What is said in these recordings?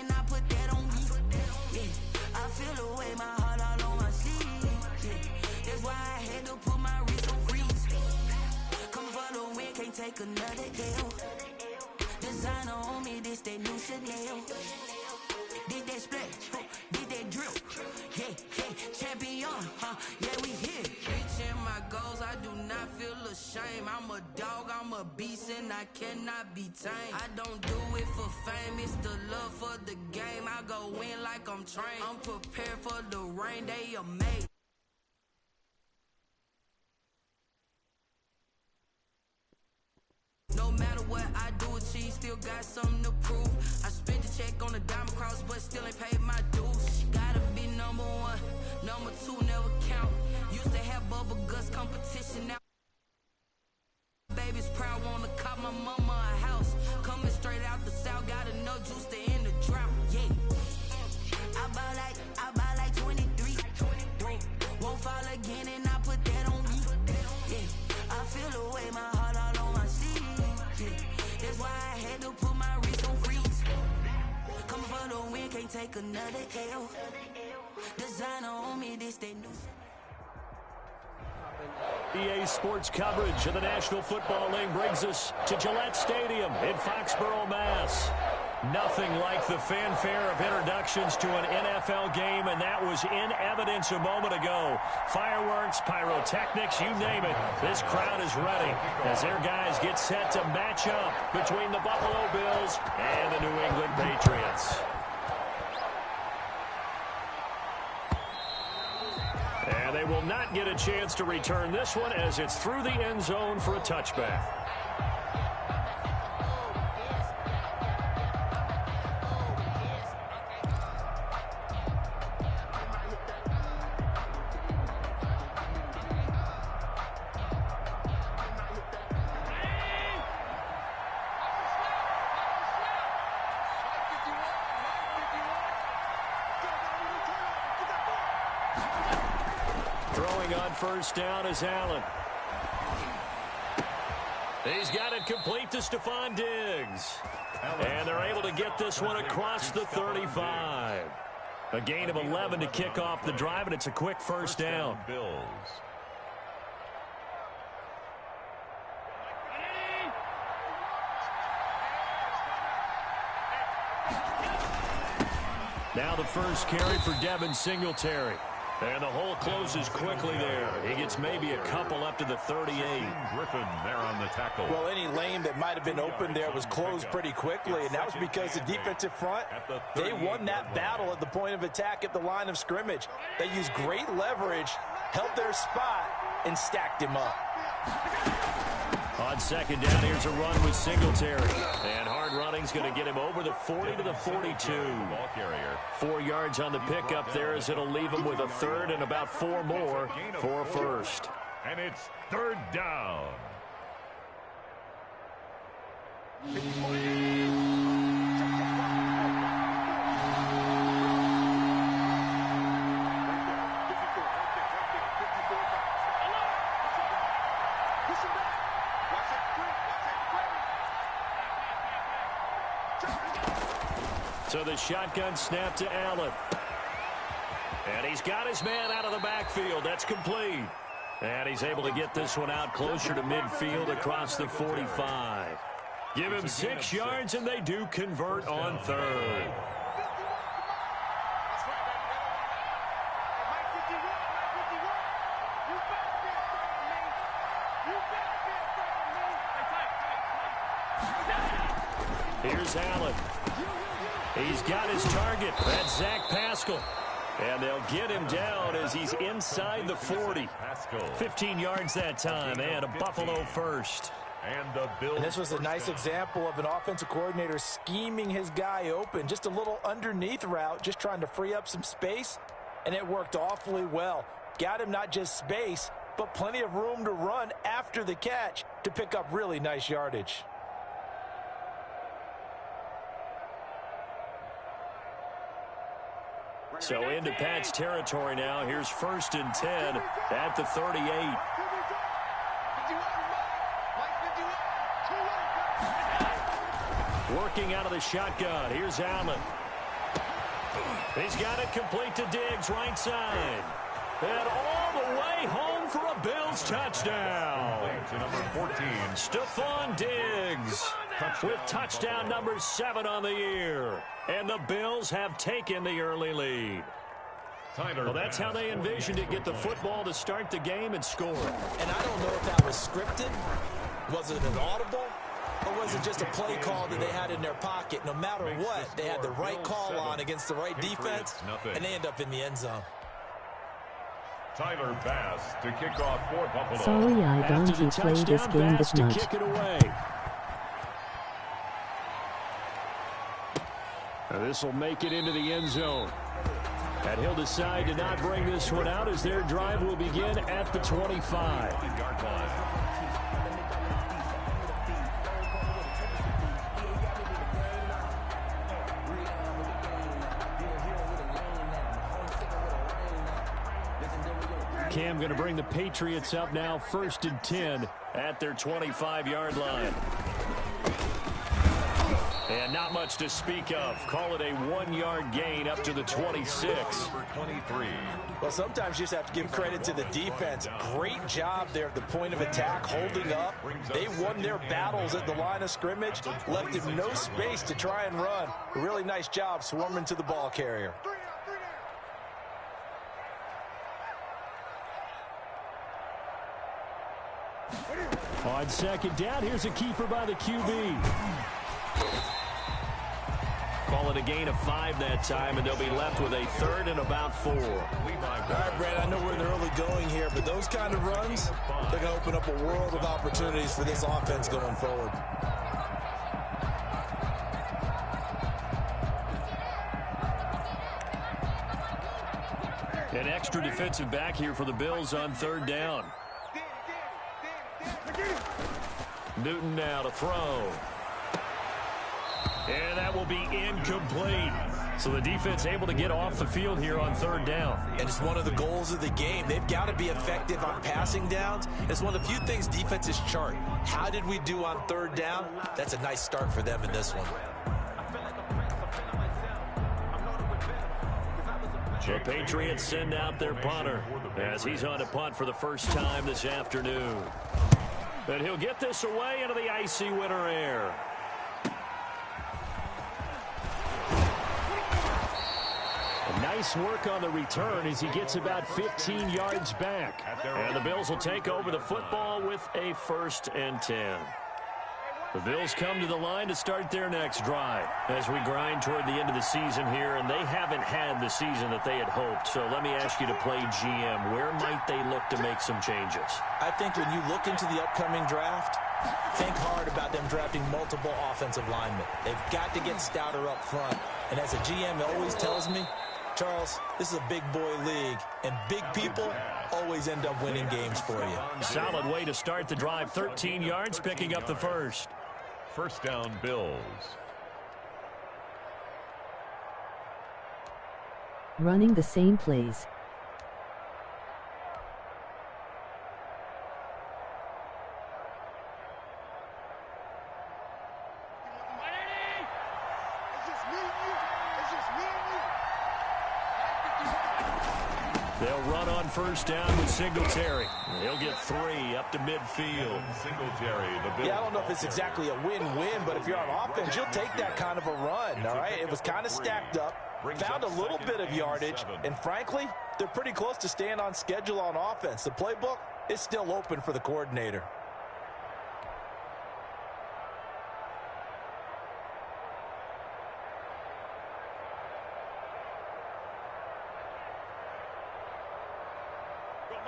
and I put that on me. Yeah, I feel the way, my heart all on my sleeve. Yeah, that's why I had to put my wrist on freeze. Come for the win, can't take another L. Designer on me, this that new Chanel. Did that splash, did that drip. Yeah, champion, yeah, we here. Reaching my goals, I do not feel ashamed. I'm a dog, I'm a beast, and I cannot be tamed. I don't do it for fame, it's the love for the game. I go in like I'm trained. I'm prepared for the rain, they amazed. No matter what I do, achieve, still got something to prove. I spent the check on the diamond cross, but still ain't paid my dues. Gotta be number one, number two never count. Used to have bubble guts competition now. Baby's proud, wanna cop my mama a house. Coming straight out the south, got enough juice to end the drought. Yeah, I buy like 23. Won't fall again, and I put that on me. Yeah, I feel the way, my heart all on my sleeve. Yeah, that's why I had to put my wrist on freeze. Coming for the win, can't take another L. Designer on me, this that new. EA Sports coverage of the National Football League brings us to Gillette Stadium in Foxborough, Mass. Nothing like the fanfare of introductions to an NFL game, and that was in evidence a moment ago. Fireworks, pyrotechnics, you name it. This crowd is ready as their guys get set to match up between the Buffalo Bills and the New England Patriots. And they will not get a chance to return this one as it's through the end zone for a touchback. Throwing on first down is Allen. He's got it complete to Stephon Diggs. And they're able to get this one across the 35. A gain of 11 to kick off the drive, and it's a quick first down. Now the first carry for Devin Singletary. And the hole closes quickly there. He gets maybe a couple up to the 38. Griffin there on the tackle. Well, any lane that might have been open there was closed pretty quickly, and that was because the defensive front, they won that battle at the point of attack at the line of scrimmage. They used great leverage, held their spot, and stacked him up. On second down, here's a run with Singletary. And hard running's going to get him over the 40 to the 42. 4 yards on the pickup there as it'll leave him with a third and about 4 more for a first. And it's third down. So the shotgun snap to Allen. And he's got his man out of the backfield. That's complete. And he's able to get this one out closer to midfield across the 45. Give him 6 yards, and they do convert on third. Here's Allen. He's got his target. That's Zach Pascal. And they'll get him down as he's inside the 40. 15 yards that time, and a Buffalo first. And this was a nice example of an offensive coordinator scheming his guy open. Just a little underneath route, just trying to free up some space, and it worked awfully well. Got him not just space, but plenty of room to run after the catch to pick up really nice yardage. So into Pat's territory now. Here's 1st and 10 at the 38. Working out of the shotgun. Here's Allen. He's got it complete to Diggs, right side. And all the way home for a Bills touchdown. To number 14. Stephon Diggs with touchdown number 7 on the year. And the Bills have taken the early lead. Well, that's how they envisioned it, get the football to start the game and score. And I don't know if that was scripted. Was it an audible? Or was it just a play call that they had in their pocket? No matter what, they had the right call on against the right defense, and they end up in the end zone. Tyler Bass to kick off for Buffalo. Sorry I don't play this game this much. Kick it away. This will make it into the end zone. And he'll decide to not bring this one out as their drive will begin at the 25. Cam going to bring the Patriots up now, 1st and 10 at their 25-yard line. And not much to speak of. Call it a 1-yard gain up to the 26. Well, sometimes you just have to give credit to the defense. Great job there at the point of attack, holding up. They won their battles at the line of scrimmage, left him no space to try and run. A really nice job swarming to the ball carrier. On 2nd down, here's a keeper by the QB. Call it a gain of 5 that time, and they'll be left with a 3rd and about 4. All right, Brad, I know we're in the early going here, but those kind of runs, they're going to open up a world of opportunities for this offense going forward. An extra defensive back here for the Bills on 3rd down. Newton now to throw. And that will be incomplete. So the defense able to get off the field here on 3rd down. And it's one of the goals of the game. They've got to be effective on passing downs. It's one of the few things defenses chart. How did we do on 3rd down? That's a nice start for them in this one. The Patriots send out their punter as he's on to punt for the first time this afternoon. And he'll get this away into the icy winter air. Nice work on the return as he gets about 15 yards back. And the Bills will take over the football with a 1st and 10. The Bills come to the line to start their next drive as we grind toward the end of the season here, and they haven't had the season that they had hoped. So let me ask you to play GM. Where might they look to make some changes? I think when you look into the upcoming draft, think hard about them drafting multiple offensive linemen. They've got to get stouter up front. And as a GM always tells me, Charles, this is a big boy league, and big people always end up winning games for you. Solid way to start the drive. 13 yards, picking up the 1st. 1st down, Bills. Running the same plays. They'll run on 1st down with Singletary. He'll get 3 up to midfield. Singletary, the Bills. Yeah, I don't know if it's exactly a win-win, but if you're on offense, you'll take that kind of a run, all right? It was kind of stacked up, found a little bit of yardage, and frankly, they're pretty close to staying on schedule on offense. The playbook is still open for the coordinator.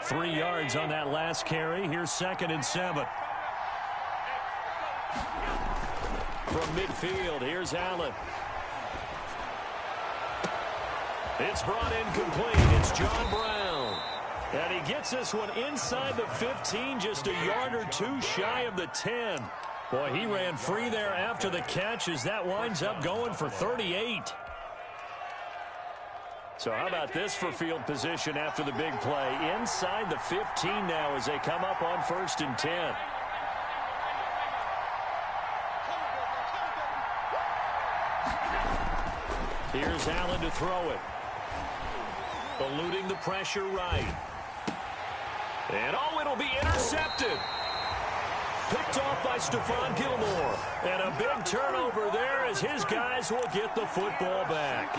Three yards on that last carry. Here's 2nd and 7. From midfield, here's Allen. It's brought in complete. It's John Brown. And he gets this one inside the 15, just a yard or 2 shy of the 10. Boy, he ran free there after the catch as that winds up going for 38. So how about this for field position after the big play? Inside the 15 now as they come up on 1st and 10. Here's Allen to throw it. Eluding the pressure right. And it'll be intercepted. Picked off by Stephon Gilmore. And a big turnover there as his guys will get the football back.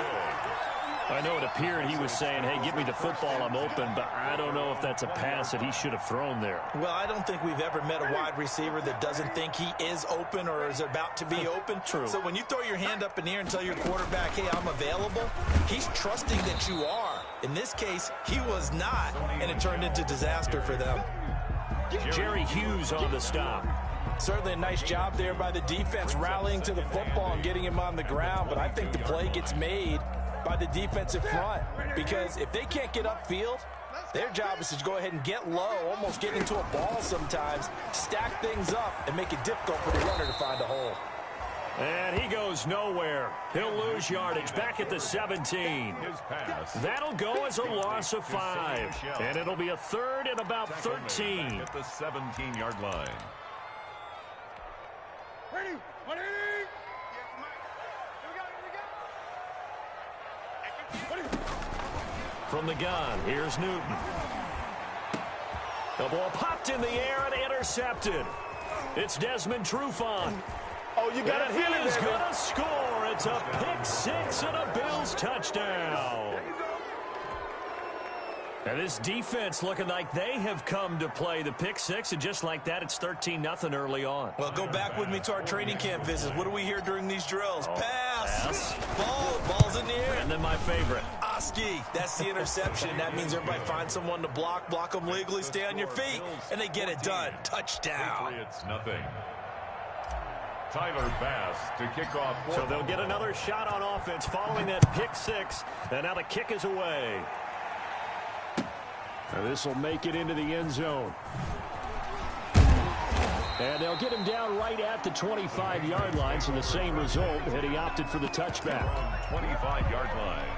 I know it appeared he was saying, hey, give me the football, I'm open, but I don't know if that's a pass that he should have thrown there. Well, I don't think we've ever met a wide receiver that doesn't think he is open or is about to be open. True. So when you throw your hand up in the air and tell your quarterback, hey, I'm available, he's trusting that you are. In this case, he was not, and it turned into disaster for them. Jerry Hughes on the stop. Certainly a nice job there by the defense rallying to the football and getting him on the ground, but I think the play gets made by the defensive front, because if they can't get upfield, their job is to go ahead and get low, almost get into a ball sometimes, stack things up, and make it difficult for the runner to find a hole. And he goes nowhere. He'll lose yardage back at the 17. That'll go as a loss of 5. And it'll be a third and about 13. At the 17-yard line. Ready? From the gun, here's Newton. The ball popped in the air and intercepted. It's Desmond Trufant. Oh, you got to feel it, he is going to score. It's a pick six and a Bills touchdown. And this defense looking like they have come to play the pick six, and just like that, it's 13-0 early on. Well, go back with me to our training camp visits. What do we hear during these drills? Pass. Ball's in the air. And then my favorite. Oski, that's the interception. That means everybody finds someone to block them legally, stay on your feet, and they get it done. Touchdown. Patriots nothing. Tyler Bass to kick off. So they'll get another shot on offense following that pick six, and now the kick is away. Now this will make it into the end zone. And they'll get him down right at the 25-yard line, so the same result, and he opted for the touchback. 25-yard line.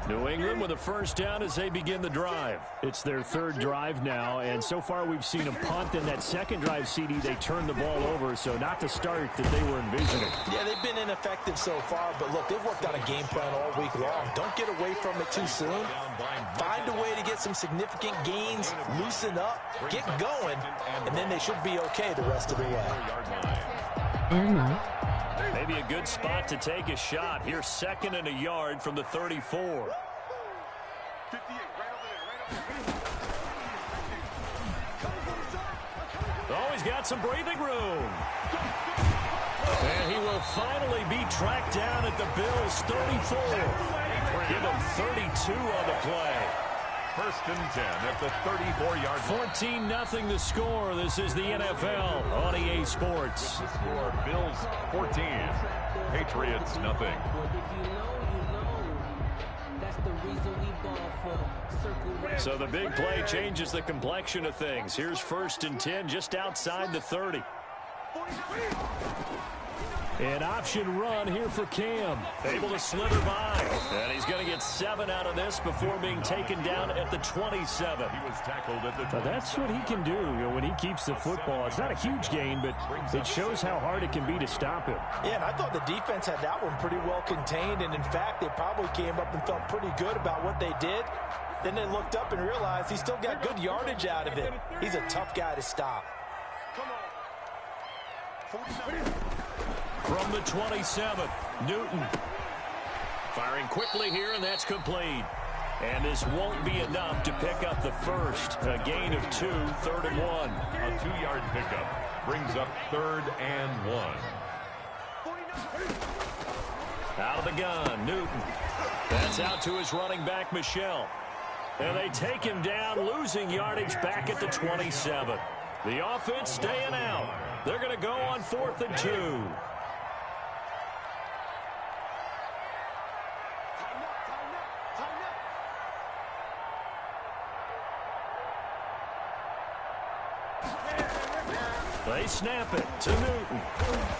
New England with a first down as they begin the drive. It's their third drive now, and so far we've seen a punt. In that second drive, CD, they turned the ball over, so not the start that they were envisioning. Yeah, they've been ineffective so far, but look, they've worked on a game plan all week long. Don't get away from it too soon. Find a way to get some significant gains, loosen up, get going, and then they should be okay the rest of the way. Emma. Maybe a good spot to take a shot. Here's second and a yard from the 34. Oh, he's got some breathing room. And he will finally be tracked down at the Bills' 34. Give him 32 on the play. First and 10 at the 34-yard line. 14-0 the score. This is the NFL on EA Sports. The score, Bills 14, Patriots nothing. So the big play changes the complexion of things. Here's first and 10 just outside the 30. An option run here for Cam. Able to slither by. And he's going to get 7 out of this before being taken down at the 27. He was tackled at the 27. That's what he can do, when he keeps the football. It's not a huge gain, but it shows how hard it can be to stop him. Yeah, and I thought the defense had that one pretty well contained, and in fact, they probably came up and felt pretty good about what they did. Then they looked up and realized he still got good yardage out of it. He's a tough guy to stop. From the 27, Newton. Firing quickly here, and that's complete. And this won't be enough to pick up the first. A gain of 2, third and 1. A 2-yard pickup brings up third and 1. Out of the gun, Newton. That's out to his running back, Michelle. And they take him down, losing yardage back at the 27. The offense staying out. They're going to go on 4th and 2. They snap it to Newton.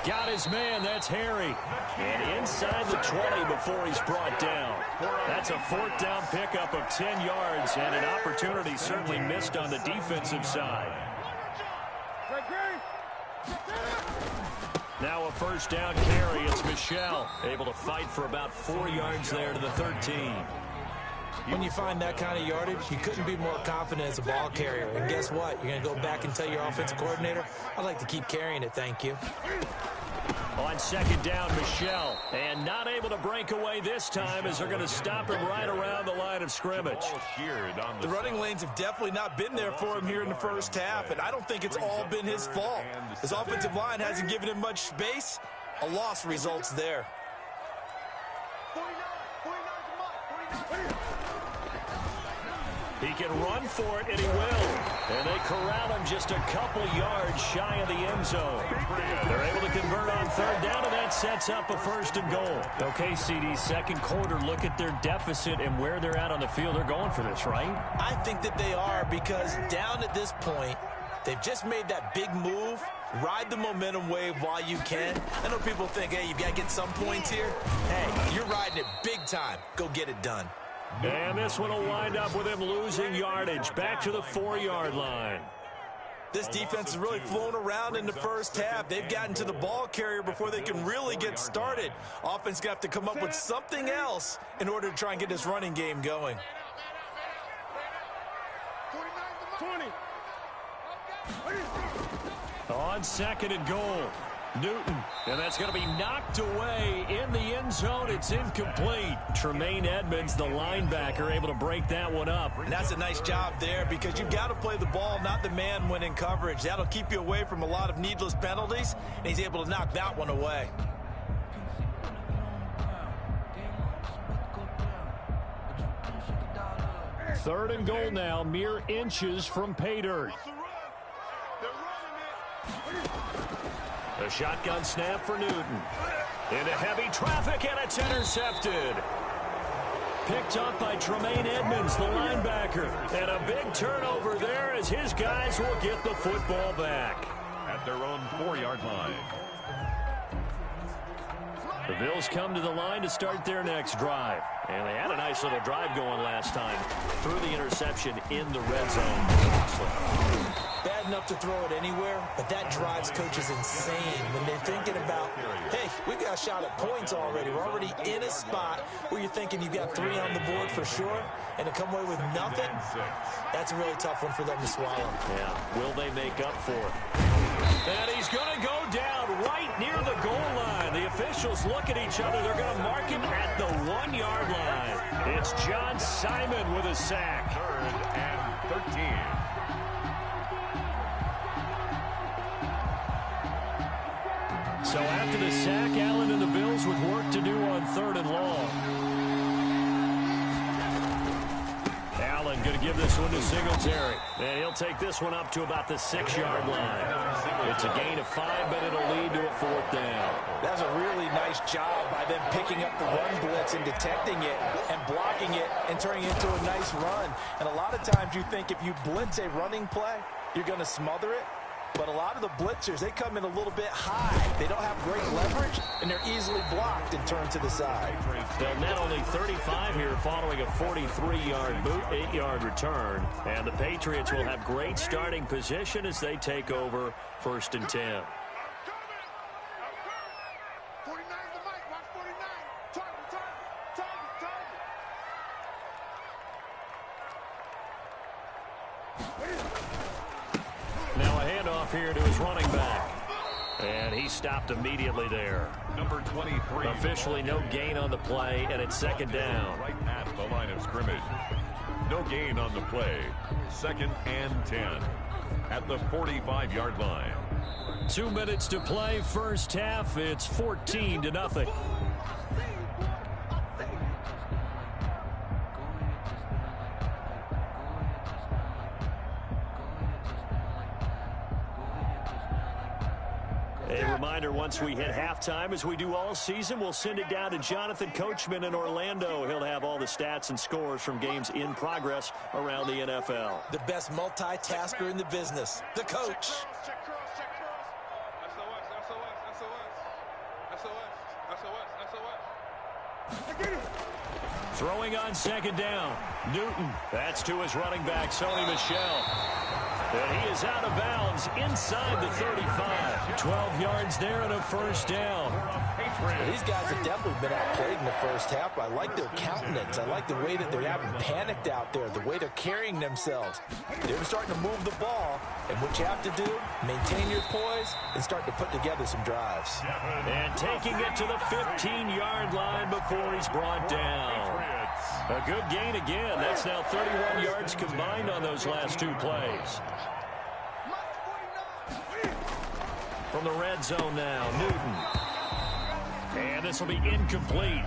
Got his man, that's Harry. And inside the 20 before he's brought down. That's a fourth down pickup of 10 yards and an opportunity certainly missed on the defensive side. Now a first down carry. It's Michelle able to fight for about 4 yards there to the 13. When you find that kind of yardage, you couldn't be more confident as a ball carrier. And guess what? You're going to go back and tell your offensive coordinator, I'd like to keep carrying it, thank you. On second down, Michelle. And not able to break away this time as they're going to stop him right around the line of scrimmage. The running lanes have definitely not been there for him here in the first half, and I don't think it's all been his fault. His offensive line hasn't given him much space. A loss results there. He can run for it, and he will. And they corral him just a couple yards shy of the end zone. They're able to convert on third down, and that sets up a first and goal. Okay, CD, second quarter, look at their deficit and where they're at on the field. They're going for this, right? I think that they are, because down at this point, they've just made that big move. Ride the momentum wave while you can. I know people think, hey, you've got to get some points here. Hey, you're riding it big time. Go get it done. And this one will wind up with him losing yardage back to the 4-yard line. This defense has really flown around in the first half. They've gotten to the ball carrier before they can really get started. Offense going to have to come up with something else in order to try and get this running game going. 20. On second and goal, Newton, and that's going to be knocked away in the end zone. It's incomplete. Tremaine Edmonds, the linebacker, able to break that one up. And that's a nice job there, because you've got to play the ball, not the man when in coverage. That'll keep you away from a lot of needless penalties, and he's able to knock that one away. Third and goal now, mere inches from pay dirt. A shotgun snap for Newton. Into heavy traffic, and it's intercepted. Picked up by Tremaine Edmonds, the linebacker. And a big turnover there as his guys will get the football back. At their own 4-yard line. The Bills come to the line to start their next drive. And they had a nice little drive going last time. Threw the interception in the red zone. Bad enough to throw it anywhere, but that drives coaches insane when they're thinking about, hey, we got a shot at points already. We're already in a spot where you're thinking you've got 3 on the board for sure, and to come away with nothing, that's a really tough one for them to swallow. Yeah, will they make up for it? And he's going to go down right near the goal line. The officials look at each other. They're going to mark him at the 1-yard line. It's John Simon with a sack. 3rd and 13. So after the sack, Allen and the Bills with work to do on 3rd and long. Allen going to give this one to Singletary. And he'll take this one up to about the 6-yard line. It's a gain of 5, but it'll lead to a 4th down. That's a really nice job by them picking up the run blitz and detecting it and blocking it and turning it into a nice run. And a lot of times you think if you blitz a running play, you're going to smother it. But a lot of the blitzers, they come in a little bit high. They don't have great leverage, and they're easily blocked and turned to the side. They'll net only 35 here following a 43-yard boot, 8-yard return. And the Patriots will have great starting position as they take over 1st and 10. Here to his running back. And he stopped immediately there. Number 23. Officially no gain on the play, and it's 2nd down. Right at the line of scrimmage. No gain on the play. 2nd and 10. At the 45-yard line. 2 minutes to play, first half. It's 14-0. A reminder, once we hit halftime, as we do all season, we'll send it down to Jonathan Coachman in Orlando. He'll have all the stats and scores from games in progress around the NFL. The best multitasker in the business, the coach. Throwing on second down. Newton. That's to his running back, Sony Michel. And he is out of bounds inside the 35. 12 yards there and a first down. These guys have definitely been outplayed in the first half. I like their countenance. I like the way that they're having panicked out there, the way they're carrying themselves. They're starting to move the ball, and what you have to do, maintain your poise and start to put together some drives. And taking it to the 15-yard line before he's brought down. A good gain again. That's now 31 yards combined on those last two plays. From the red zone now, Newton. And this will be incomplete.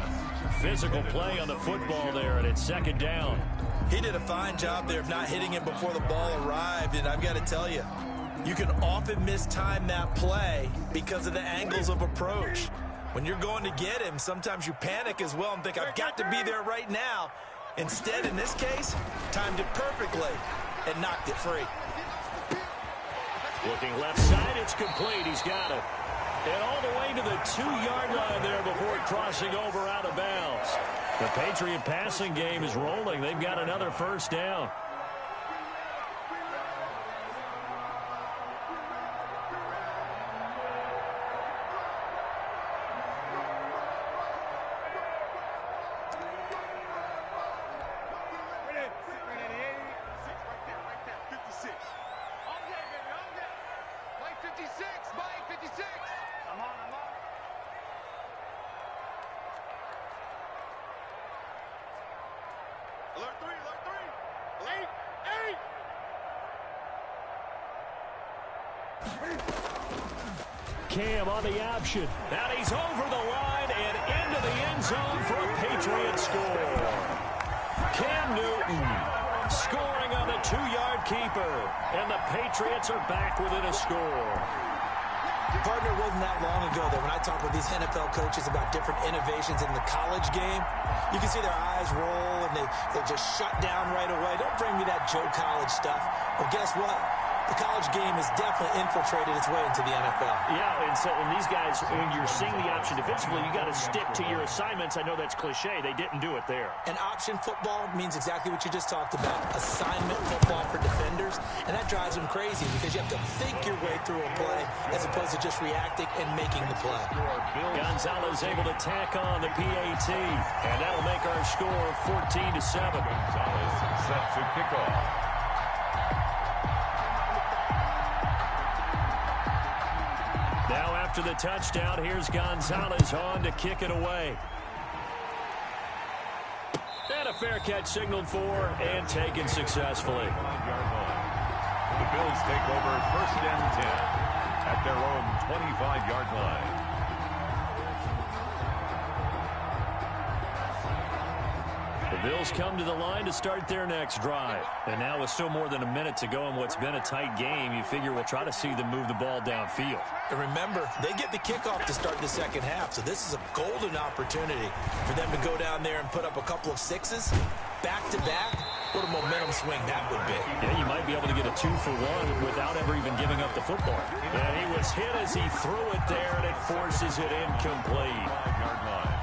Physical play on the football there, and it's second down. He did a fine job there of not hitting it before the ball arrived, and I've got to tell you, you can often mistime that play because of the angles of approach. When you're going to get him, sometimes you panic as well and think, I've got to be there right now. Instead, in this case, timed it perfectly and knocked it free. Looking left side, it's complete. He's got it. And all the way to the 2-yard line there before crossing over out of bounds. The Patriot passing game is rolling. They've got another first down. Cam on the option. And he's over the line and into the end zone for a Patriot score. Cam Newton scoring on the 2-yard keeper. And the Patriots are back within a score. Partner, it wasn't that long ago that when I talk with these NFL coaches about different innovations in the college game, you can see their eyes roll and they just shut down right away. Don't bring me that Joe College stuff. Well, guess what? The college game has definitely infiltrated its way into the NFL. Yeah, and these guys, when you're seeing the option defensively, you got to stick to your assignments. I know that's cliche. They didn't do it there. And option football means exactly what you just talked about, assignment football for defenders. And that drives them crazy because you have to think your way through a play as opposed to just reacting and making the play. Gonzalez able to tack on the PAT. And that'll make our score 14-7. Gonzalez set to kick off. Now after the touchdown, here's Gonzalez on to kick it away. And a fair catch signaled for and taken successfully. The Bills take over 1st and 10 at their own 25-yard line. The Bills come to the line to start their next drive. And now with still more than a minute to go in what's been a tight game, you figure we'll try to see them move the ball downfield. And remember, they get the kickoff to start the second half, so this is a golden opportunity for them to go down there and put up a couple of sixes back-to-back. What a momentum swing that would be. Yeah, you might be able to get a 2-for-1 without ever even giving up the football. And he was hit as he threw it there, and it forces it incomplete. 5-yard line.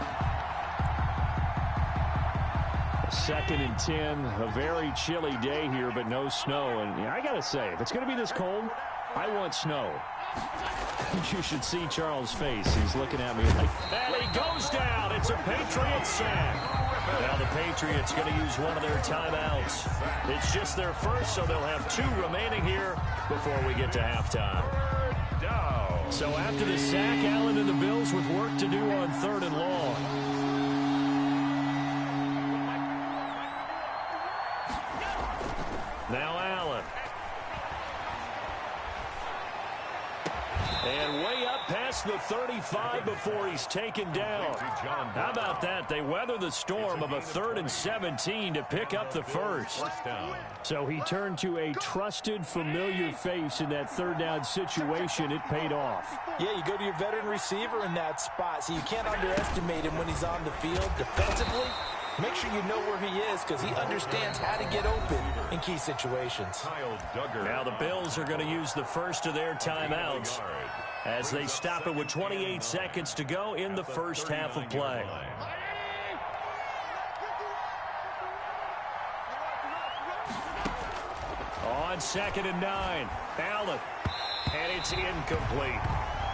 2nd and 10, a very chilly day here, but no snow. And I got to say, if it's going to be this cold, I want snow. You should see Charles' face. He's looking at me like, and he goes down. It's a Patriots sack. Now the Patriots going to use one of their timeouts. It's just their first, so they'll have 2 remaining here before we get to halftime. So after the sack, Allen and the Bills with work to do on 3rd and long. Now Allen. And way up past the 35 before he's taken down. How about that? They weather the storm of a 3rd and 17 to pick up the first. So he turned to a trusted, familiar face in that 3rd down situation. It paid off. Yeah, you go to your veteran receiver in that spot, so you can't underestimate him when he's on the field defensively. Make sure you know where he is because he understands how to get open in key situations. Now the Bills are going to use the first of their timeouts as they stop it with 28 seconds to go in the first half of play. on 2nd and 9. Allen. And it's incomplete.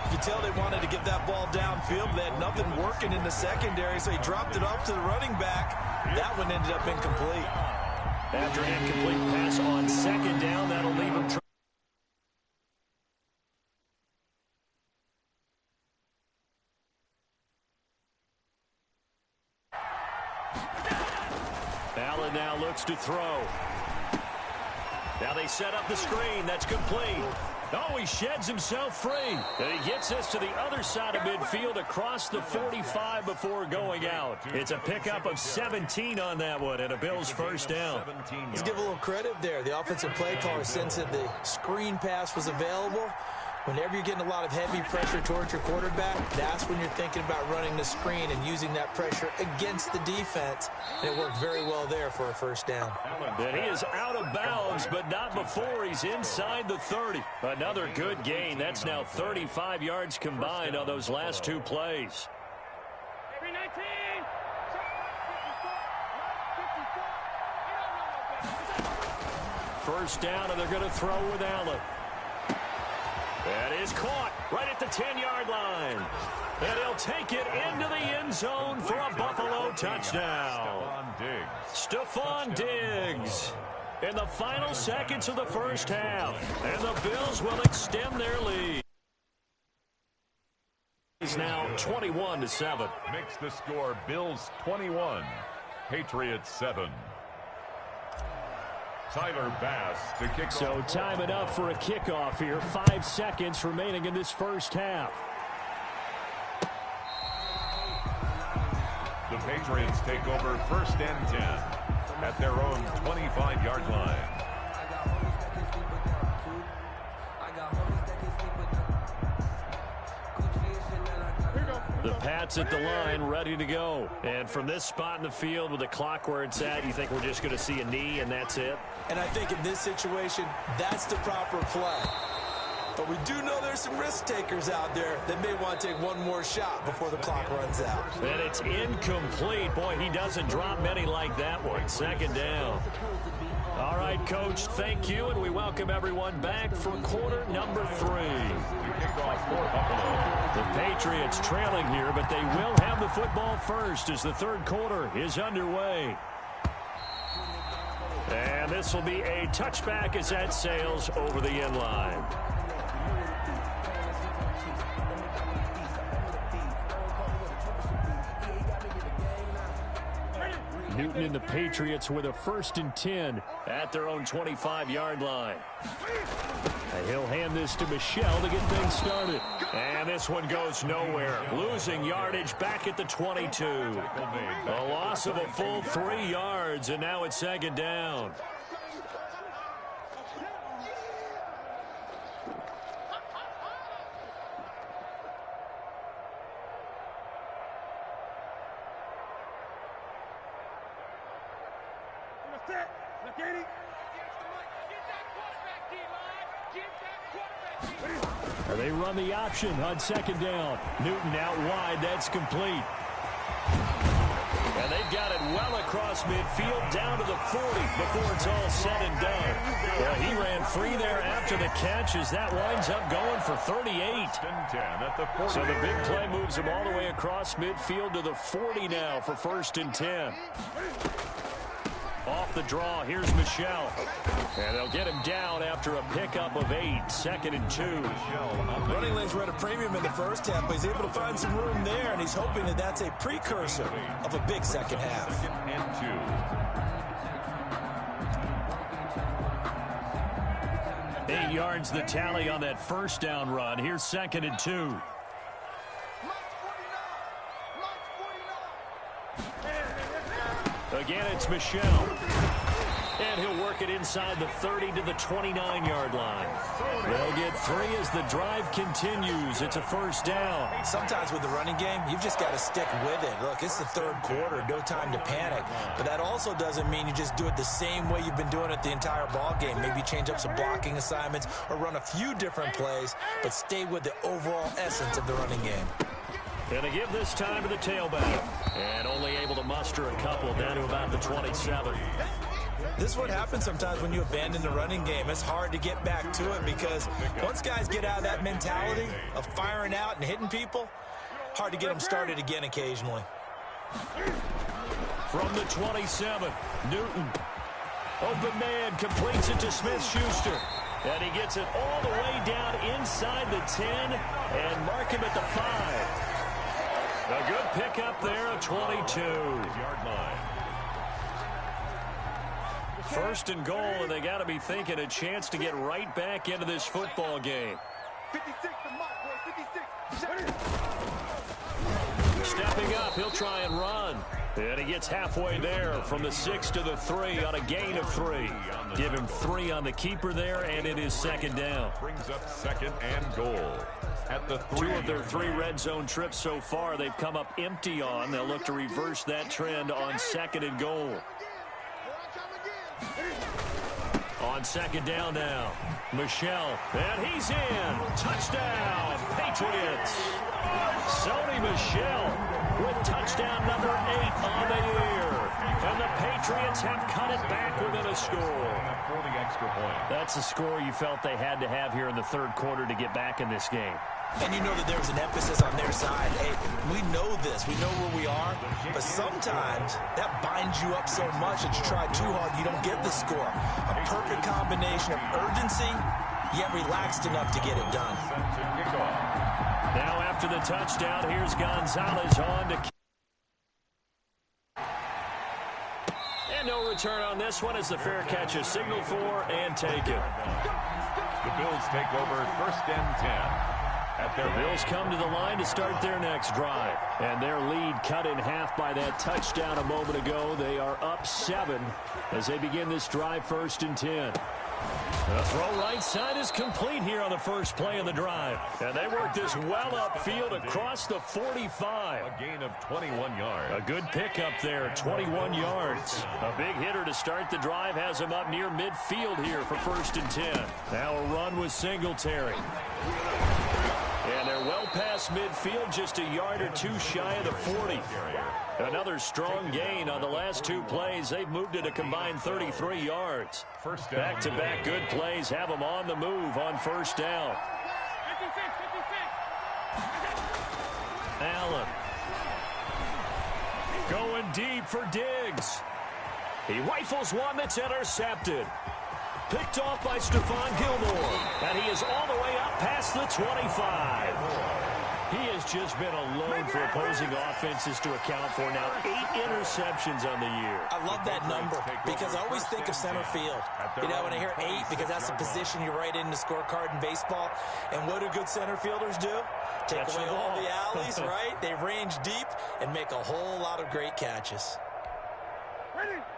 You can tell they wanted to get that ball downfield. They had nothing working in the secondary, so he dropped it off to the running back. That one ended up incomplete. After an incomplete pass on 2nd down, that'll leave him. Allen now looks to throw. Now they set up the screen. That's complete. Oh, he sheds himself free. And he gets us to the other side of midfield across the 45 before going out. It's a pickup of 17 on that one and a Bills first down. Let's give a little credit there. The offensive play caller sensed that the screen pass was available. Whenever you're getting a lot of heavy pressure towards your quarterback, that's when you're thinking about running the screen and using that pressure against the defense. And it worked very well there for a first down. And he is out of bounds, but not before he's inside the 30. Another good gain. That's now 35 yards combined on those last two plays. First down, and they're going to throw with Allen. That is caught right at the 10-yard line. And he'll take it into the end zone for a Buffalo touchdown. Stephon Diggs in the final seconds of the first half. And the Bills will extend their lead. It's now 21-7. Makes the score Bills 21, Patriots 7. Tyler Bass to kick off. So time enough for a kickoff here. 5 seconds remaining in this first half. The Patriots take over 1st and 10 at their own 25-yard line. The Pats at the line, ready to go. And from this spot in the field with the clock where it's at, you think we're just going to see a knee and that's it? And I think in this situation, that's the proper play. But we do know there's some risk takers out there that may want to take one more shot before the clock runs out. And it's incomplete. Boy, he doesn't drop many like that one. 2nd down. All right, Coach, thank you, and we welcome everyone back for quarter number 3. The Patriots trailing here, but they will have the football first as the 3rd quarter is underway. And this will be a touchback as that sails over the end line. Newton and the Patriots with a 1st and 10 at their own 25-yard line. And he'll hand this to Michel to get things started. And this one goes nowhere. Losing yardage back at the 22. A loss of a full 3 yards, and now it's 2nd down. They run the option on 2nd down. Newton out wide. That's complete. And they've got it well across midfield down to the 40 before it's all said and done. Well, he ran free there after the catch as that winds up going for 38. So the big play moves him all the way across midfield to the 40 now for 1st and 10. Off the draw, here's Michel. And they'll get him down after a pickup of 8, 2nd and 2. Running lanes were at a premium in the first half, but he's able to find some room there, and he's hoping that that's a precursor of a big second half. 8 yards the tally on that first down run. Here's 2nd and 2. Again, it's Michel. And he'll work it inside the 30 to the 29-yard line. They'll get 3 as the drive continues. It's a 1st down. Sometimes with the running game, you've just got to stick with it. Look, it's the 3rd quarter. No time to panic. But that also doesn't mean you just do it the same way you've been doing it the entire ball game. Maybe change up some blocking assignments or run a few different plays, but stay with the overall essence of the running game. And they give this time to the tailback. And only able to muster a couple down to about the 27. This is what happens sometimes when you abandon the running game. It's hard to get back to it because once guys get out of that mentality of firing out and hitting people, hard to get them started again occasionally. From the 27, Newton. Open man, completes it to Smith-Schuster. And he gets it all the way down inside the 10 and mark him at the 5. A good pickup there of 22. First and goal, and they got to be thinking a chance to get right back into this football game. 56 to Mike, boy, 56. Stepping up, he'll try and run. And he gets halfway there from the 6 to the 3 on a gain of 3. Give him 3 on the keeper there, and it is second down. Brings up second and goal. At the 3. 2 of their 3 red zone trips so far, they've come up empty on. They'll look to reverse that trend on second and goal. On second down now, Michel, and he's in. Touchdown, Patriots. Sony Michel with touchdown number 8 on the year. And the Patriots have cut it back within a score. That's a score you felt they had to have here in the third quarter to get back in this game. And you know that there's an emphasis on their side. Hey, we know this. We know where we are. But sometimes that binds you up so much that you try too hard, you don't get the score. A perfect combination of urgency, yet relaxed enough to get it done. Now after the touchdown, here's Gonzalez on to... And no return on this one as the fair catch is signaled for and taken. The Bills take over first and 10. The Bills come to the line to start their next drive. And their lead cut in half by that touchdown a moment ago. They are up 7 as they begin this drive first and 10. The throw right side is complete here on the first play of the drive. And they work this well upfield across the 45. A gain of 21 yards. A good pickup there, 21 yards. A big hitter to start the drive has him up near midfield here for first and 10. Now a run with Singletary. And they're well past midfield, just a yard or 2 shy of the 40. Another strong gain on the last 2 plays. They've moved it a combined 33 yards. Back-to-back good plays have them on the move on first down. 56. Allen. Going deep for Diggs. He rifles one that's intercepted. Picked off by Stephon Gilmore. And he is all the way up past the 25. He has just been a load for opposing offenses to account for now. 8 interceptions on the year. I love that number because I always think of center field. You know, when I hear 8, because that's the position you write in the scorecard in baseball. And what do good center fielders do? Take away all the alleys, right? They range deep and make a whole lot of great catches.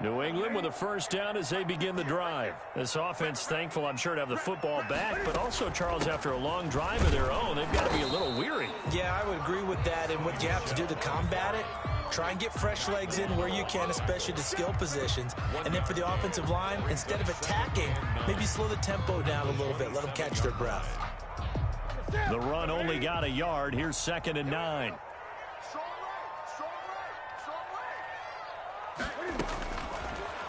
New England with a first down as they begin the drive. This offense thankful, I'm sure, to have the football back, but also, Charles, after a long drive of their own, they've got to be a little weary. Yeah, I would agree with that, and what you have to do to combat it, try and get fresh legs in where you can, especially the skill positions. And then for the offensive line, instead of attacking, maybe slow the tempo down a little bit, let them catch their breath. The run only got a yard. Here's second and 9.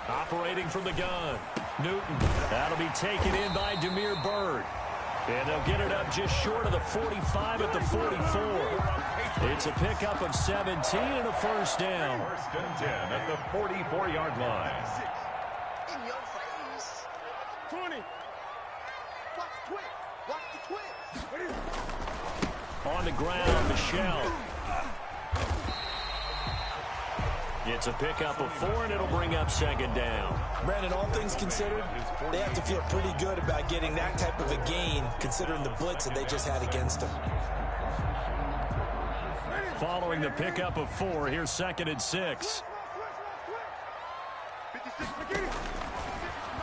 Operating from the gun, Newton. That'll be taken in by Damiere Byrd. And they'll get it up just short of the 45 at the 44. It's a pickup of 17 and a first down. First and 10 at the 44-yard line. In your face. 20. Watch the twist. On the ground, Michel. It's a pickup of 4, and it'll bring up second down. Brandon, all things considered, they have to feel pretty good about getting that type of a gain, considering the blitz that they just had against them. Following the pickup of 4, here's second and 6.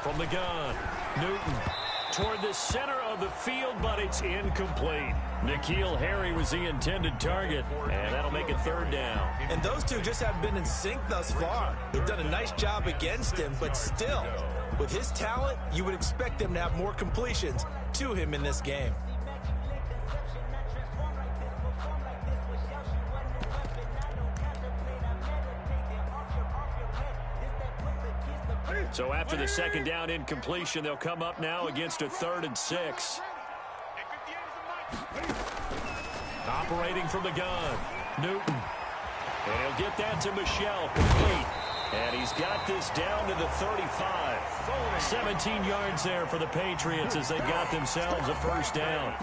From the gun, Newton toward the center of the field, but it's incomplete. N'Keal Harry was the intended target, and that'll make it third down. And those two just haven't been in sync thus far. They've done a nice job against him, but still, with his talent, you would expect them to have more completions to him in this game. So after the second down incompletion, they'll come up now against a 3rd and 6. Operating from the gun, Newton. And he'll get that to Michelle, complete. And he's got this down to the 35. 17 yards there for the Patriots as they got themselves a first down.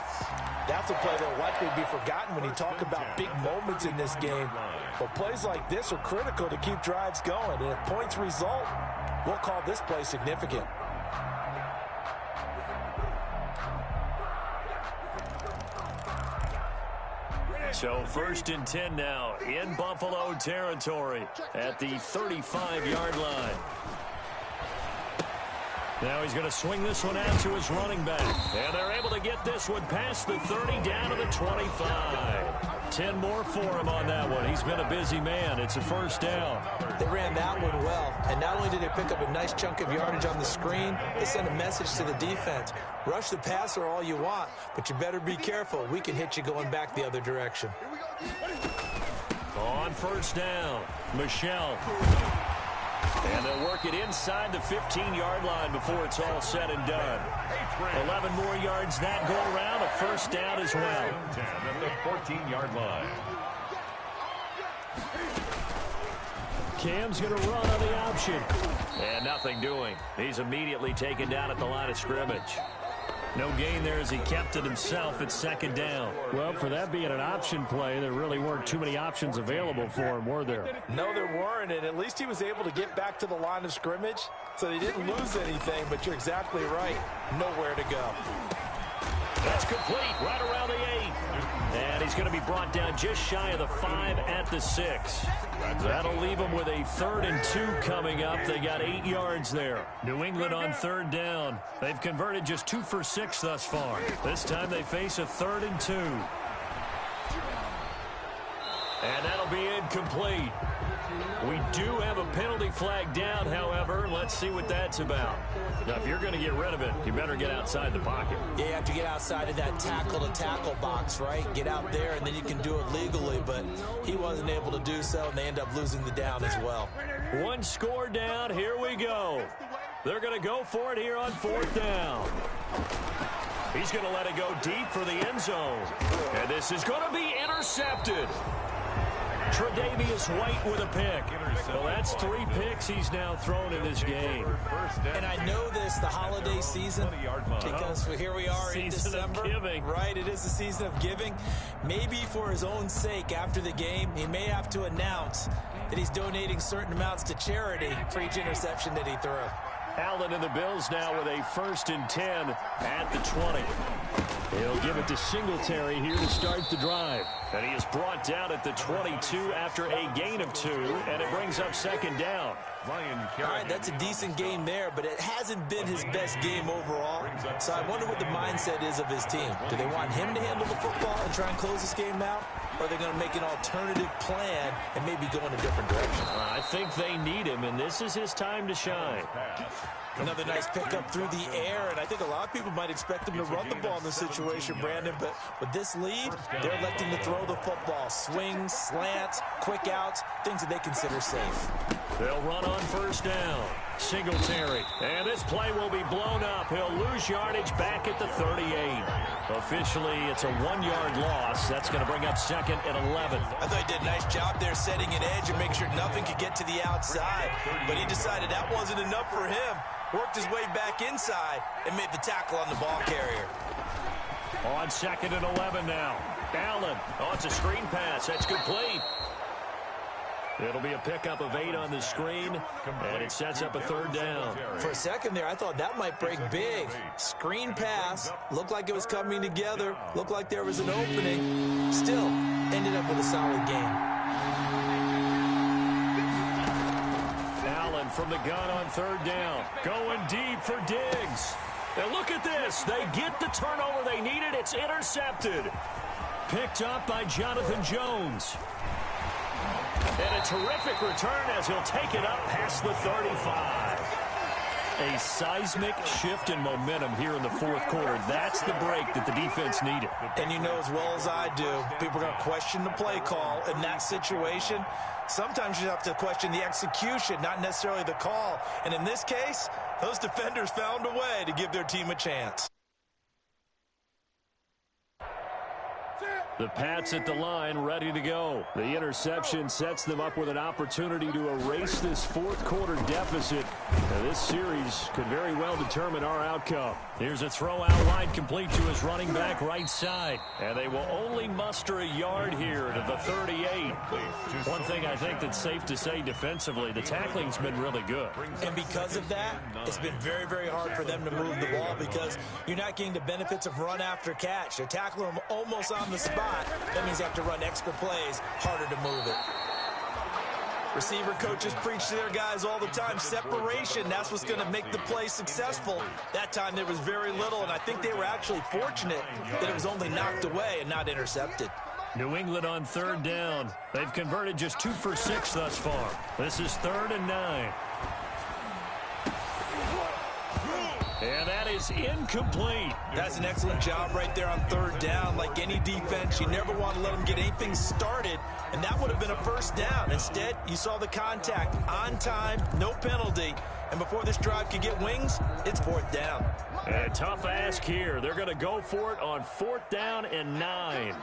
That's a play that will likely be forgotten when you talk about big moments in this game. But plays like this are critical to keep drives going. And if points result, we'll call this play significant. So 1st and 10 now in Buffalo territory at the 35-yard line. Now he's going to swing this one out to his running back. And they're able to get this one past the 30 down to the 25. 10 more for him on that one. He's been a busy man. It's a first down. They ran that one well. And not only did they pick up a nice chunk of yardage on the screen, they sent a message to the defense. Rush the passer all you want, but you better be careful. We can hit you going back the other direction. On first down, Michelle. And they'll work it inside the 15-yard line before it's all said and done. 11 more yards that go around, a first down as well. 10 at the 14-yard line. Cam's going to run on the option. And nothing doing. He's immediately taken down at the line of scrimmage. No gain there as he kept it himself at second down. Well, for that being an option play, there really weren't too many options available for him, were there? No, there weren't, and at least he was able to get back to the line of scrimmage, so he didn't lose anything, but you're exactly right. Nowhere to go. That's complete, right around the 8. And he's going to be brought down just shy of the 5 at the 6. That'll leave him with a 3rd and 2 coming up. They got 8 yards there. New England on 3rd down. They've converted just 2 for 6 thus far. This time they face a 3rd and 2. And that'll be incomplete. We do have a penalty flag down, however. Let's see what that's about. Now, if you're going to get rid of it, you better get outside the pocket. Yeah, you have to get outside of that tackle-to-tackle box, right? Get out there, and then you can do it legally, but he wasn't able to do so, and they end up losing the down as well. One score down. Here we go. They're going to go for it here on 4th down. He's going to let it go deep for the end zone. And this is going to be intercepted. Tre'Davious White with a pick. Well, that's 3 picks he's now thrown in this game. And I know this, the holiday season, because here we are in December. Right, it is the season of giving. Maybe for his own sake after the game, he may have to announce that he's donating certain amounts to charity for each interception that he threw. Allen and the Bills now with a 1st and 10 at the 20. He'll give it to Singletary here to start the drive. And he is brought down at the 22 after a gain of 2, and it brings up 2nd down. All right, that's a decent game there, but it hasn't been his best game overall. So I wonder what the mindset is of his team. Do they want him to handle the football and try and close this game out? Or are they going to make an alternative plan and maybe go in a different direction? I think they need him, and this is his time to shine. Another nice pickup through the air, and I think a lot of people might expect him to run the ball in this situation, Brandon, but with this lead, they're electing to throw the football. Swings, slants, quick outs, things that they consider safe. They'll run on 1st down. Singletary. And this play will be blown up. He'll lose yardage back at the 38. Officially, it's a 1-yard loss. That's going to bring up 2nd and 11. I thought he did a nice job there setting an edge and make sure nothing could get to the outside. But he decided that wasn't enough for him. Worked his way back inside and made the tackle on the ball carrier. On 2nd and 11 now. Allen. Oh, it's a screen pass. That's complete. It'll be a pickup of 8 on the screen, and it sets up a 3rd down. For a second there, I thought that might break big. Screen pass. Looked like it was coming together. Looked like there was an opening. Still, ended up with a solid game. Allen from the gun on 3rd down. Going deep for Diggs. And look at this. They get the turnover they needed. It's intercepted. Picked up by Jonathan Jones. And a terrific return as he'll take it up past the 35. A seismic shift in momentum here in the fourth quarter. That's the break that the defense needed. And you know as well as I do, people are going to question the play call in that situation. Sometimes you have to question the execution, not necessarily the call. And in this case, those defenders found a way to give their team a chance. The Pats at the line, ready to go. The interception sets them up with an opportunity to erase this fourth quarter deficit. Now, this series could very well determine our outcome. Here's a throw out wide, complete to his running back right side. And they will only muster a yard here to the 38. One thing I think that's safe to say defensively, the tackling's been really good. And because of that, it's been very, very hard for them to move the ball because you're not getting the benefits of run after catch. They're tackling them almost on the spot. That means they have to run extra plays, harder to move it. Receiver coaches preach to their guys all the time. Separation, that's what's going to make the play successful. That time there was very little, and I think they were actually fortunate that it was only knocked away and not intercepted. New England on third down. They've converted just 2 for 6 thus far. This is 3rd and 9. And that is incomplete. That's an excellent job right there on third down. Like any defense, you never want to let them get anything started, and that would have been a first down. Instead, you saw the contact on time, no penalty, and before this drive could get wings, it's 4th down. And a tough ask here. They're going to go for it on 4th down and 9. 49,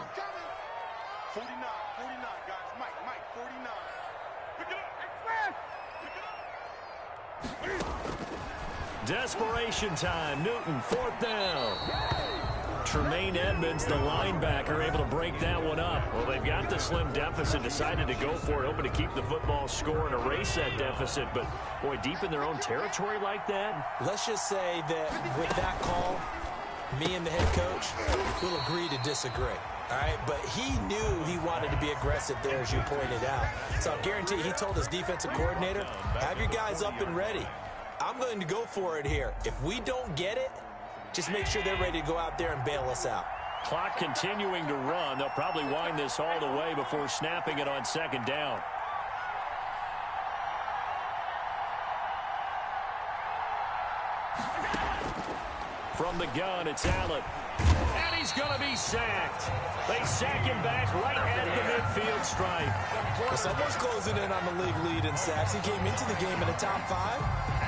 guys. Mike, 49. Pick it up. Pick it up. Desperation time. Newton, 4th down. Tremaine Edmonds, the linebacker, able to break that one up. Well, they've got the slim deficit, decided to go for it, hoping to keep the football score and erase that deficit. But, boy, deep in their own territory like that. Let's just say that with that call, me and the head coach will agree to disagree. All right, but he knew he wanted to be aggressive there, as you pointed out. So I guarantee he told his defensive coordinator, have your guys up and ready. I'm going to go for it here. If we don't get it, just make sure they're ready to go out there and bail us out. Clock continuing to run. They'll probably wind this all the way before snapping it on 2nd down. From the gun, it's Allen. And he's going to be sacked. They sack him back right at the midfield stripe. Well, someone's closing in on the league lead in sacks. He came into the game in the top 5.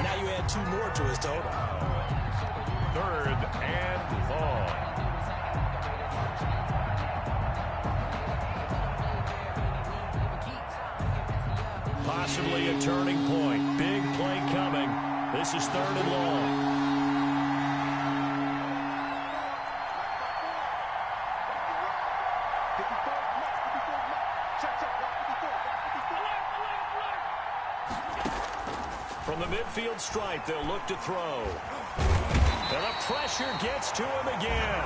Now you add 2 more to his total. 3rd and long. Possibly a turning point. Big play coming. This is 3rd and long. From the midfield stripe, they'll look to throw. And the pressure gets to him again.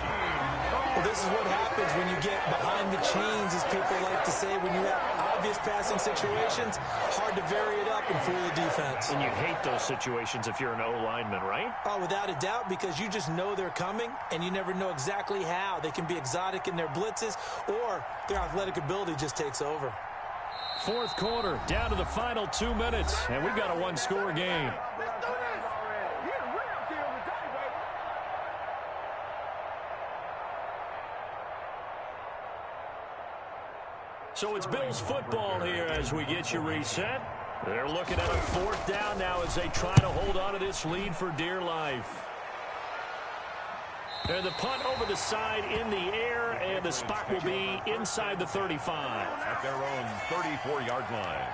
Well, this is what happens when you get behind the chains, as people like to say. When you have obvious passing situations, hard to vary it up and fool the defense. And you hate those situations if you're an O-lineman, right? Oh, without a doubt, because you just know they're coming, and you never know exactly how. They can be exotic in their blitzes, or their athletic ability just takes over. 4th quarter, down to the final 2 minutes, and we've got a 1-score game. So it's Bills football here as we get you reset. They're looking at a 4th down now as they try to hold on to this lead for dear life. And the punt over the side in the air, and the spot will be inside the 35. At their own 34-yard line.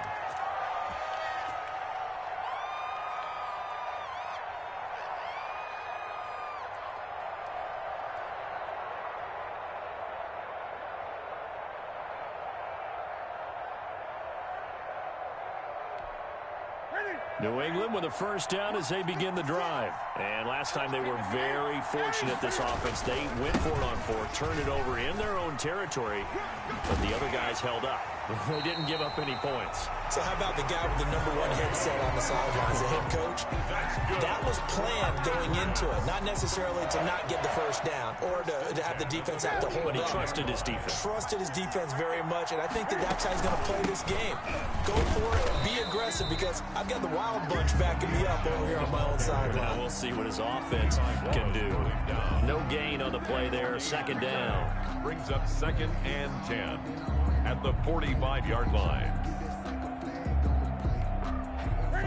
New England with a 1st down as they begin the drive. And last time they were very fortunate, this offense. They went for it on 4th, turned it over in their own territory, but the other guys held up. They didn't give up any points. So how about the guy with the #1 headset on the sidelines, the head coach? That was planned going into it, not necessarily to not get the first down or to have the defense have to hold But he up. trusted his defense. Trusted his defense very much, and I think that's how he's going to play this game. Go for it, be aggressive, because I've got the wild bunch backing me up over here on my own sideline. Now we'll see what his offense can do. No gain on the play there, second down. Brings up 2nd and 10 at the 45-yard line.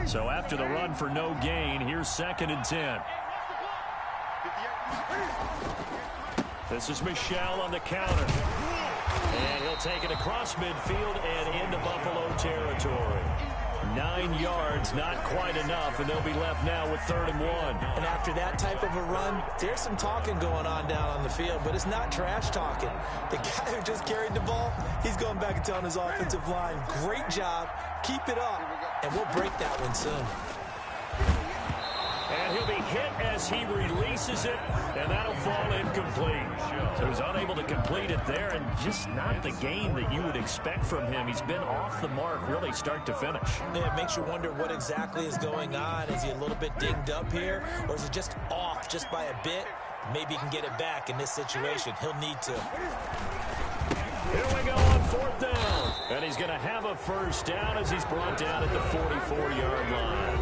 So after the run for no gain, here's 2nd and 10. This is Michel on the counter. And he'll take it across midfield and into Buffalo territory. 9 yards, not quite enough, and they'll be left now with 3rd and 1. And after that type of a run, there's some talking going on down on the field, but it's not trash talking. The guy who just carried the ball, he's going back and telling his offensive line, great job, keep it up, and we'll break that one soon. And he'll be hit as he releases it, and that'll fall incomplete. So he's unable to complete it there, and just not the game that you would expect from him. He's been off the mark really start to finish. Yeah, it makes you wonder what exactly is going on. Is he a little bit dinged up here, or is it just off just by a bit? Maybe he can get it back in this situation. He'll need to. Here we go on 4th down. And he's going to have a first down as he's brought down at the 44-yard line.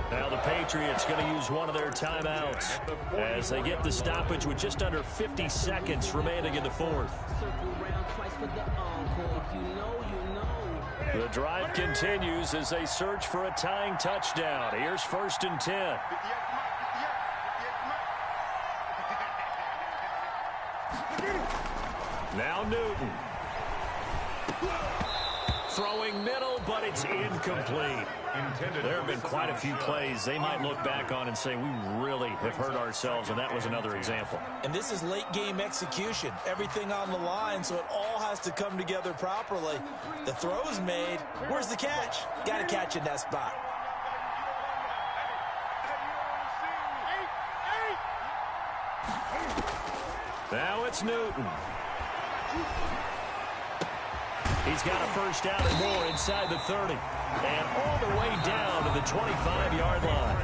Now the Patriots going to use one of their timeouts as they get the stoppage with just under 50 seconds remaining in the 4th. The drive continues as they search for a tying touchdown. Here's 1st and 10. Now Newton. Throwing middle, but it's incomplete. There have been quite a few plays they might look back on and say, we really have hurt ourselves, and that was another example. And this is late-game execution. Everything on the line, so it all has to come together properly. The throw's made. Where's the catch? Got to catch in that spot. Now it's Newton. He's got a first down and more inside the 30. And all the way down to the 25-yard line.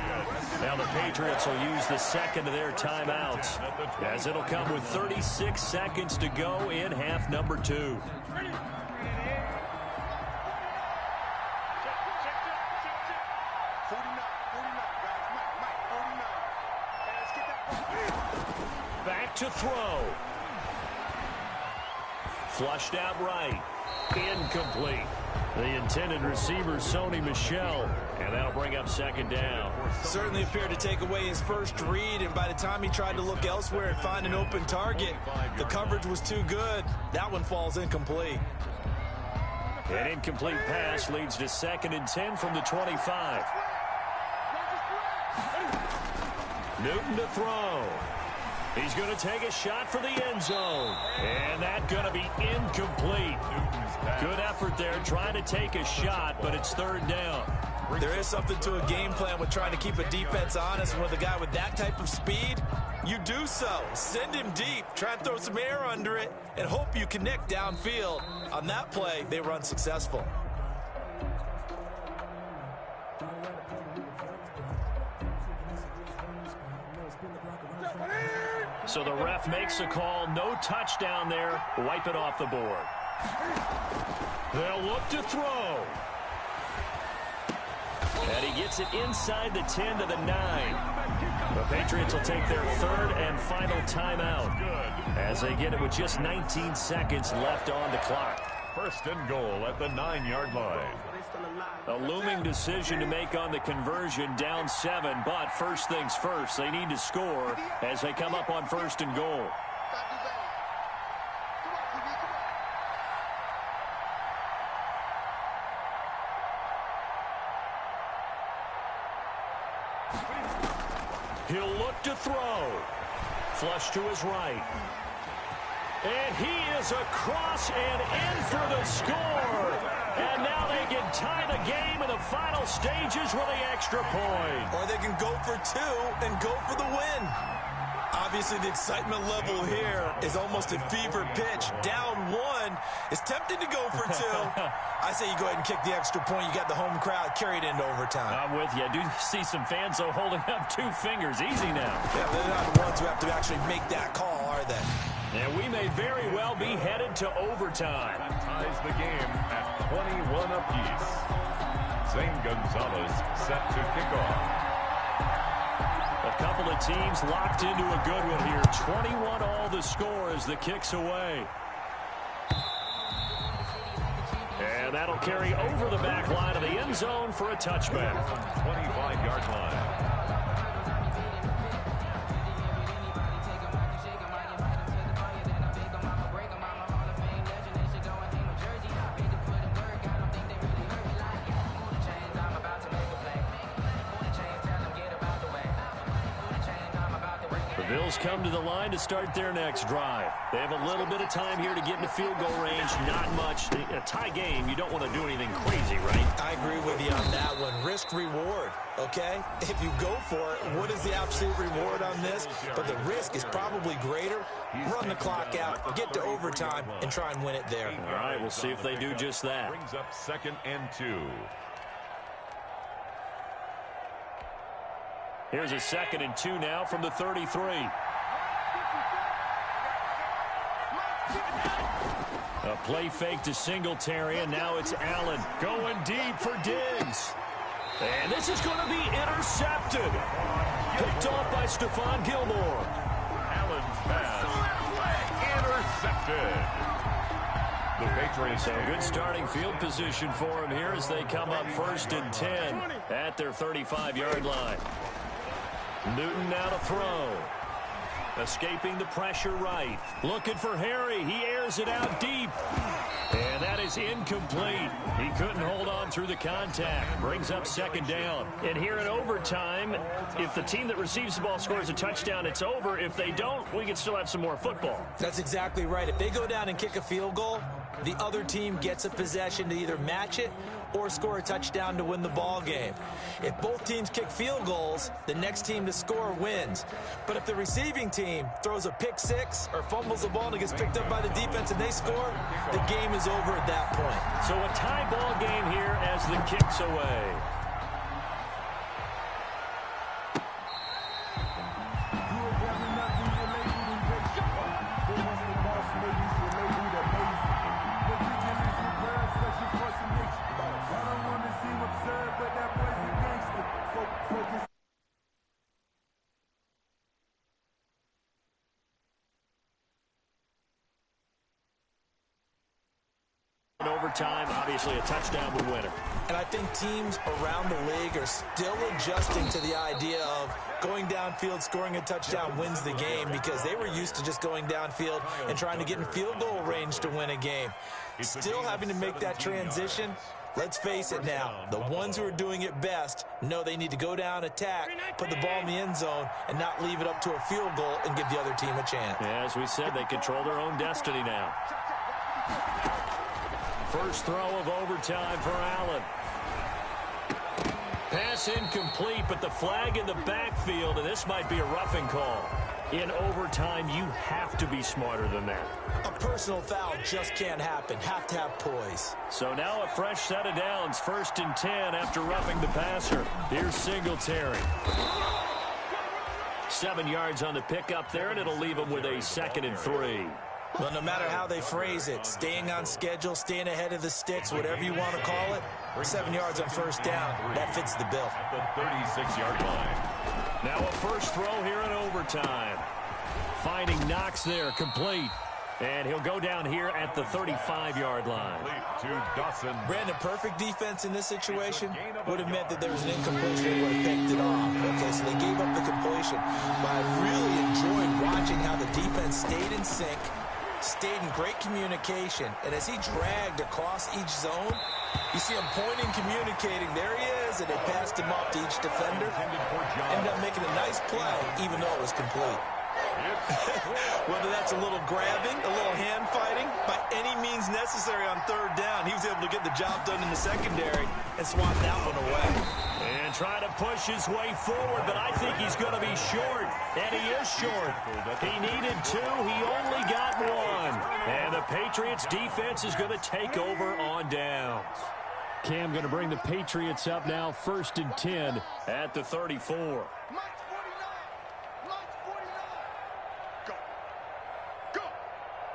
Now the Patriots will use the second of their timeouts, as it'll come with 36 seconds to go in half number 2. Back to throw. Flushed out right. Incomplete. The intended receiver, Sony Michel, and that'll bring up 2nd down. Certainly appeared to take away his first read, and by the time he tried to look elsewhere and find an open target, the coverage was too good. That one falls incomplete. An incomplete pass leads to 2nd and 10 from the 25. Newton to throw. He's going to take a shot for the end zone. And that's going to be incomplete. Good effort there trying to take a shot, but it's 3rd down. There is something to a game plan with trying to keep a defense honest. With a guy with that type of speed, you do so. Send him deep, try and throw some air under it, and hope you connect downfield. On that play, they were unsuccessful. So the ref makes a call. No touchdown there. Wipe it off the board. They'll look to throw. And he gets it inside the 10 to the 9. The Patriots will take their 3rd and final timeout as they get it with just 19 seconds left on the clock. 1st and goal at the 9-yard line. A looming decision to make on the conversion, down 7, but first things first, they need to score as they come up on 1st and goal. He'll look to throw. Flush to his right. And he is across and in for the score. And now they can tie the game in the final stages with the extra point. Or they can go for 2 and go for the win. Obviously, the excitement level here is almost a fever pitch. Down one. It's tempting to go for two. I say you go ahead and kick the extra point. You got the home crowd carried into overtime. I'm with you. I do see some fans, though, holding up 2 fingers. Easy now. Yeah, they're not the ones who have to actually make that call, are they? And we may very well be headed to overtime. That ties the game at 21 apiece. Zane Gonzalez set to kick off. A couple of teams locked into a good one here. 21-all the score as the kick's away. And that'll carry over the back line of the end zone for a touchback. 25-yard line. Bills come to the line to start their next drive. They have a little bit of time here to get into field goal range. Not much. A tie game, you don't want to do anything crazy, right? I agree with you on that one. Risk reward, okay? If you go for it, what is the absolute reward on this? But the risk is probably greater. Run the clock out, get to overtime, and try and win it there. All right, we'll see if they do just that. Brings up 2nd and 2. Here's a 2nd and 2 now from the 33. A play fake to Singletary, and now it's Allen going deep for Diggs. And this is going to be intercepted. Picked off by Stephon Gilmore. Allen's pass intercepted. The Patriots. So good starting field position for him here as they come up 1st and 10 at their 35-yard line. Newton now to throw. Escaping the pressure right. Looking for Harry. He airs it out deep. And that is incomplete. He couldn't hold on through the contact. Brings up 2nd down. And here in overtime, if the team that receives the ball scores a touchdown, it's over. If they don't, we can still have some more football. That's exactly right. If they go down and kick a field goal, the other team gets a possession to either match it or score a touchdown to win the ball game. If both teams kick field goals, the next team to score wins. But if the receiving team throws a pick six or fumbles the ball and it gets picked up by the defense and they score, the game is over at that point. So a tie ball game here as the kick's away. Overtime, obviously a touchdown would win it. And I think teams around the league are still adjusting to the idea of going downfield, scoring a touchdown wins the game, because they were used to just going downfield and trying to get in field goal range to win a game. Still having to make that transition. Let's face it now, the ones who are doing it best know they need to go down, attack, put the ball in the end zone, and not leave it up to a field goal and give the other team a chance. Yeah, as we said, they control their own destiny now. First throw of overtime for Allen. Pass incomplete, but the flag in the backfield, and this might be a roughing call. In overtime, you have to be smarter than that. A personal foul just can't happen. Have to have poise. So now a fresh set of downs. 1st and 10 after roughing the passer. Here's Singletary. 7 yards on the pickup there, and it'll leave him with a 2nd and 3. Well, no matter how they phrase it, staying on schedule, staying ahead of the sticks, whatever you want to call it, 7 yards on 1st down, that fits the bill. At the 36-yard line. Now a first throw here in overtime. Finding Knox there, complete. And he'll go down here at the 35-yard line. To Dawson. Brandon, perfect defense in this situation would have meant that there was an incompletion. They would have picked it off. Okay, so they gave up the completion. But I really enjoyed watching how the defense stayed in sync, stayed in great communication, and as he dragged across each zone, you see him pointing, communicating. There he is, and they passed him off to each defender. Ended up making a nice play, even though it was complete. Whether that's a little grabbing, a little hand fighting, by any means necessary on 3rd down, he was able to get the job done in the secondary and swat that one away. And try to push his way forward, but I think he's going to be short, and he is short. He needed 2. He only got 1. And the Patriots defense is going to take over on downs. Cam going to bring the Patriots up now, 1st and 10 at the 34. Mike's 49. Go. Go.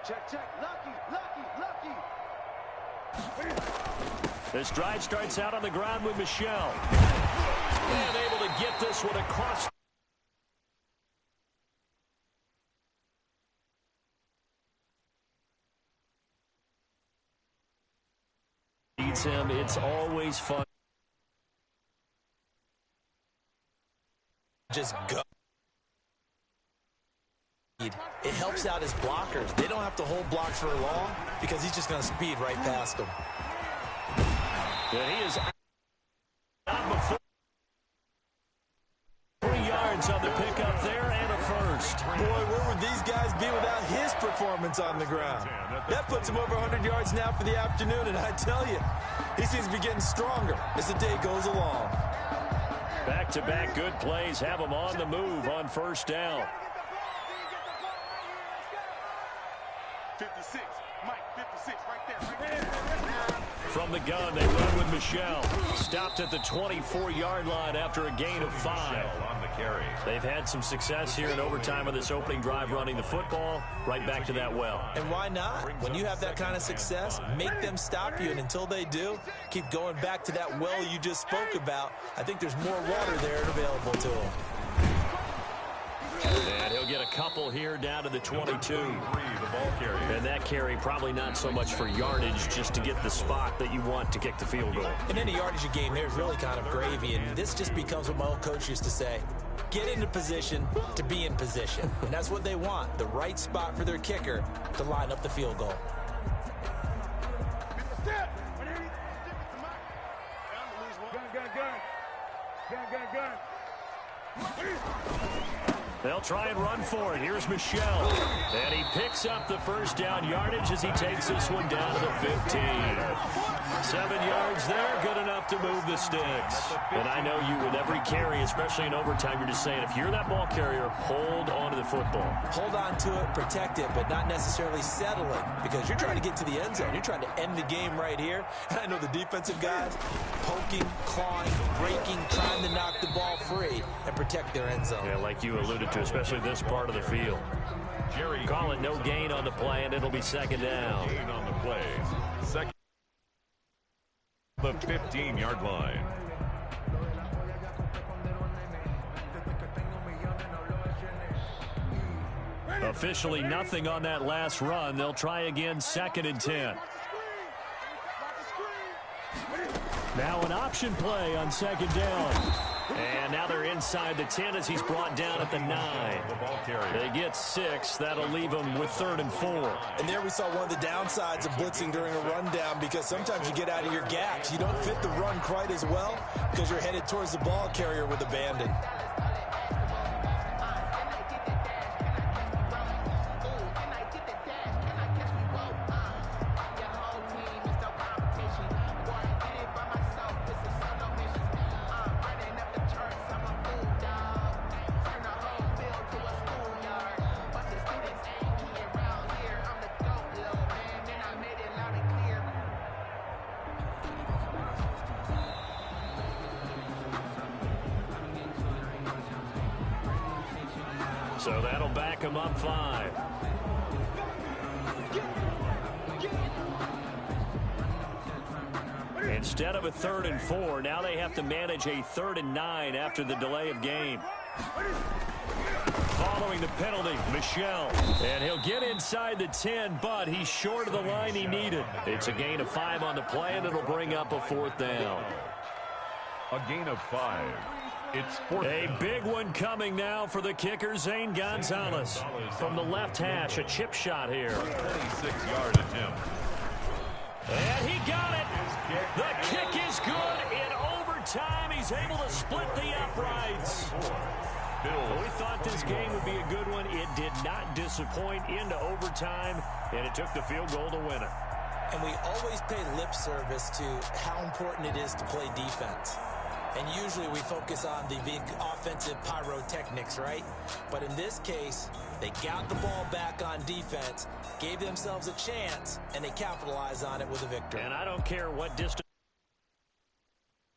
Check, check. Lucky. This drive starts out on the ground with Michelle. And able to get this one across. Beats him. It's always fun. Just go. It helps out his blockers. They don't have to hold blocks for long because he's just going to speed right past them. And he is out before 3 yards on the pickup there and a first. Boy, where would these guys be without his performance on the ground? That puts him over 100 yards now for the afternoon, and I tell you, he seems to be getting stronger as the day goes along. Back-to-back good plays have him on the move on 1st down. 56. Mike, 56. Right there. From the gun, they run with Michelle. Stopped at the 24-yard line after a gain of 5. On the carry. They've had some success here in overtime of this opening drive running the football. Right back to that well. And why not? When you have that kind of success, make them stop you. And until they do, keep going back to that well you just spoke about. I think there's more water there available to them. And he'll get a couple here down to the 22. And that carry probably not so much for yardage, just to get the spot that you want to kick the field goal. In any yardage game, there's really kind of gravy, and this just becomes what my old coach used to say. Get into position to be in position. And that's what they want, the right spot for their kicker to line up the field goal. They'll try and run for it. Here's Michelle. And he picks up the 1st down yardage as he takes this one down to the 15. 7 yards there, good enough to move the sticks. And I know you with every carry, especially in overtime, you're just saying, if you're that ball carrier, hold on to the football. Hold on to it, protect it, but not necessarily settle it, because you're trying to get to the end zone. You're trying to end the game right here. And I know the defensive guys poking, clawing, breaking, trying to knock the ball free and protect their end zone. Yeah, like you alluded to, especially this part of the field. Call it no gain on the play, and it'll be 2nd down. Gain on the play. Second. The 15-yard line. Officially nothing on that last run. They'll try again, 2nd and 10. Now an option play on 2nd down. And now they're inside the 10 as he's brought down at the 9. They get 6. That'll leave them with 3rd and 4. And there we saw one of the downsides of blitzing during a rundown, because sometimes you get out of your gaps. You don't fit the run quite as well because you're headed towards the ball carrier with abandon. So that'll back him up 5. Instead of a 3rd and 4, now they have to manage a 3rd and 9 after the delay of game. Following the penalty, Michelle. And he'll get inside the 10, but he's short of the line he needed. It's a gain of 5 on the play, and it'll bring up a 4th down. A gain of 5. It's 4th A down. big one coming now for the kicker, Zane Gonzalez. From the left hash, a chip shot here. 26-yard attempt. And he got it. The kick is good. In overtime, he's able to split the uprights. We thought this game would be a good one. It did not disappoint into overtime, and it took the field goal to win it. And we always pay lip service to how important it is to play defense. And usually we focus on the big offensive pyrotechnics, right? But in this case, they got the ball back on defense, gave themselves a chance, and they capitalized on it with a victory. And I don't care what distance.